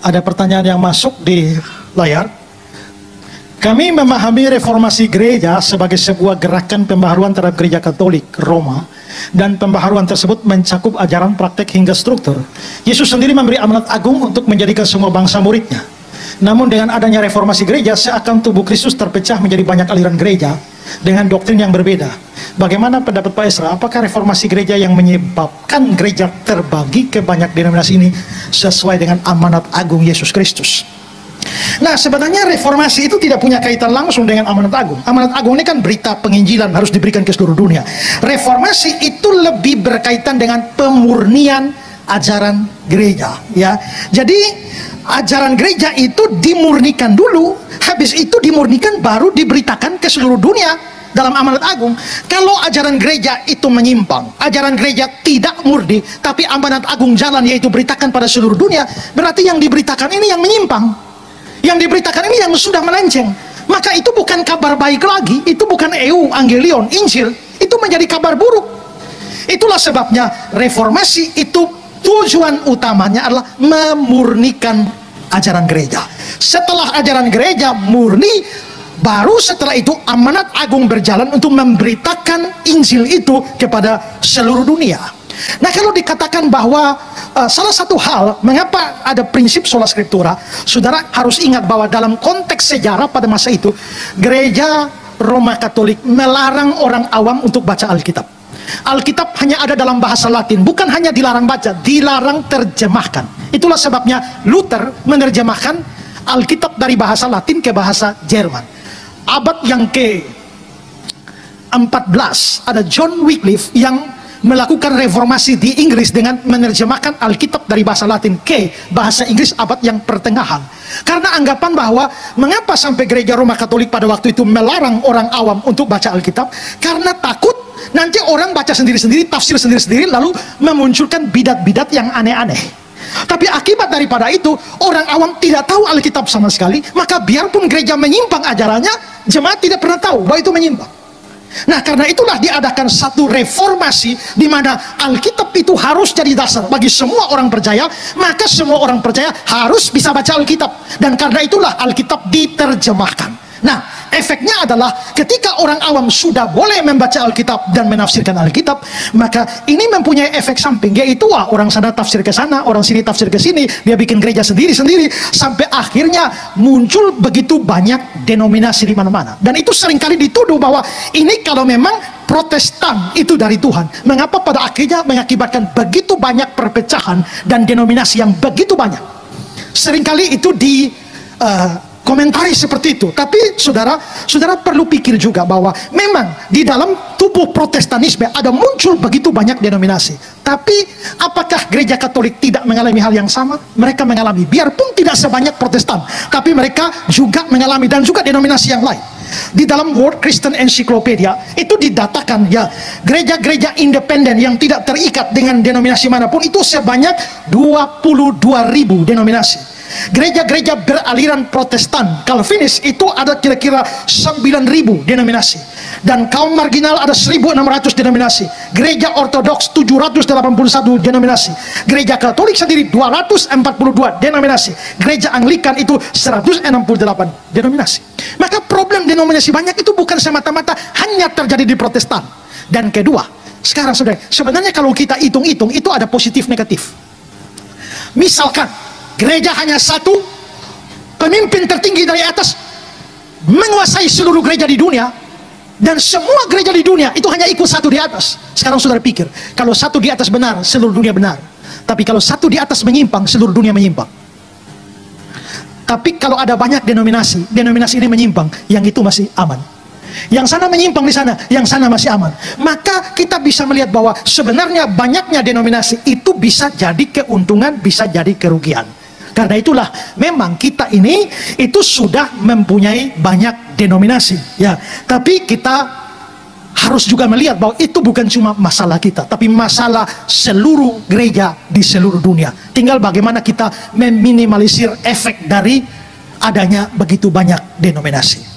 Ada pertanyaan yang masuk di layar. Kami memahami reformasi gereja sebagai sebuah gerakan pembaharuan terhadap gereja Katolik Roma, dan pembaharuan tersebut mencakup ajaran, praktek, hingga struktur. Yesus sendiri memberi amanat agung untuk menjadikan semua bangsa muridnya. Namun dengan adanya reformasi gereja, seakan tubuh Kristus terpecah menjadi banyak aliran gereja dengan doktrin yang berbeda. Bagaimana pendapat Pak Esra? Apakah reformasi gereja yang menyebabkan gereja terbagi ke banyak denominasi ini sesuai dengan amanat agung Yesus Kristus? Nah, sebenarnya reformasi itu tidak punya kaitan langsung dengan amanat agung. Amanat agung ini kan berita penginjilan, harus diberikan ke seluruh dunia. Reformasi itu lebih berkaitan dengan pemurnian ajaran gereja, ya. Jadi ajaran gereja itu dimurnikan dulu, habis itu dimurnikan baru diberitakan ke seluruh dunia dalam amanat agung. Kalau ajaran gereja itu menyimpang, ajaran gereja tidak murni, tapi amanat agung jalan, yaitu beritakan pada seluruh dunia, berarti yang diberitakan ini yang menyimpang. Yang diberitakan ini yang sudah melenceng. Maka itu bukan kabar baik lagi, itu bukan Angelion, Injil, itu menjadi kabar buruk. Itulah sebabnya reformasi itu tujuan utamanya adalah memurnikan ajaran gereja. Setelah ajaran gereja murni, baru setelah itu amanat agung berjalan untuk memberitakan Injil itu kepada seluruh dunia. Nah, kalau dikatakan bahwa salah satu hal mengapa ada prinsip sola scriptura, saudara harus ingat bahwa dalam konteks sejarah pada masa itu, gereja Roma Katolik melarang orang awam untuk baca Alkitab. Alkitab hanya ada dalam bahasa Latin, bukan hanya dilarang baca, dilarang terjemahkan. Itulah sebabnya Luther menerjemahkan Alkitab dari bahasa Latin ke bahasa Jerman. Abad yang ke-14 ada John Wycliffe yang melakukan reformasi di Inggris dengan menerjemahkan Alkitab dari bahasa Latin ke bahasa Inggris abad yang pertengahan. Karena anggapan bahwa mengapa sampai gereja Roma Katolik pada waktu itu melarang orang awam untuk baca Alkitab, karena takut nanti orang baca sendiri-sendiri, tafsir sendiri-sendiri, lalu memunculkan bidat-bidat yang aneh-aneh. Tapi akibat daripada itu, orang awam tidak tahu Alkitab sama sekali, maka biarpun gereja menyimpang ajarannya, jemaat tidak pernah tahu bahwa itu menyimpang. Nah, karena itulah diadakan satu reformasi di mana Alkitab itu harus jadi dasar bagi semua orang percaya, maka semua orang percaya harus bisa baca Alkitab, dan karena itulah Alkitab diterjemahkan. Nah, efeknya adalah ketika orang awam sudah boleh membaca Alkitab dan menafsirkan Alkitab, maka ini mempunyai efek samping, yaitu orang sana tafsir ke sana, orang sini tafsir ke sini, dia bikin gereja sendiri-sendiri, sampai akhirnya muncul begitu banyak denominasi di mana-mana. Dan itu seringkali dituduh bahwa ini kalau memang Protestan itu dari Tuhan, mengapa pada akhirnya mengakibatkan begitu banyak perpecahan dan denominasi yang begitu banyak. Seringkali itu komentari seperti itu. Tapi saudara perlu pikir juga bahwa memang di dalam tubuh Protestanisme ada muncul begitu banyak denominasi. Tapi apakah gereja Katolik tidak mengalami hal yang sama? Mereka mengalami, biarpun tidak sebanyak Protestan, tapi mereka juga mengalami, dan juga denominasi yang lain. Di dalam World Christian Encyclopedia itu didatakan, ya, gereja-gereja independen yang tidak terikat dengan denominasi manapun itu sebanyak 22.000 denominasi. Gereja-gereja beraliran Protestan Calvinis itu ada kira-kira 9.000 denominasi, dan kaum marginal ada 1.600 denominasi. Gereja Ortodoks 781 denominasi. Gereja Katolik sendiri 242 denominasi. Gereja Anglikan itu 168 denominasi. Maka problem denominasi banyak itu bukan semata-mata hanya terjadi di Protestan. Dan kedua, sekarang saudara, sebenarnya kalau kita hitung-hitung itu ada positif negatif. Misalkan gereja hanya satu, pemimpin tertinggi dari atas menguasai seluruh gereja di dunia, dan semua gereja di dunia itu hanya ikut satu di atas. Sekarang saudara pikir, kalau satu di atas benar, seluruh dunia benar. Tapi kalau satu di atas menyimpang, seluruh dunia menyimpang. Tapi kalau ada banyak denominasi ini menyimpang, yang itu masih aman. Yang sana menyimpang di sana, yang sana masih aman. Maka kita bisa melihat bahwa sebenarnya banyaknya denominasi itu bisa jadi keuntungan, bisa jadi kerugian. Karena itulah memang kita ini itu sudah mempunyai banyak denominasi, ya. Tapi kita harus juga melihat bahwa itu bukan cuma masalah kita, tapi masalah seluruh gereja di seluruh dunia. Tinggal bagaimana kita meminimalisir efek dari adanya begitu banyak denominasi.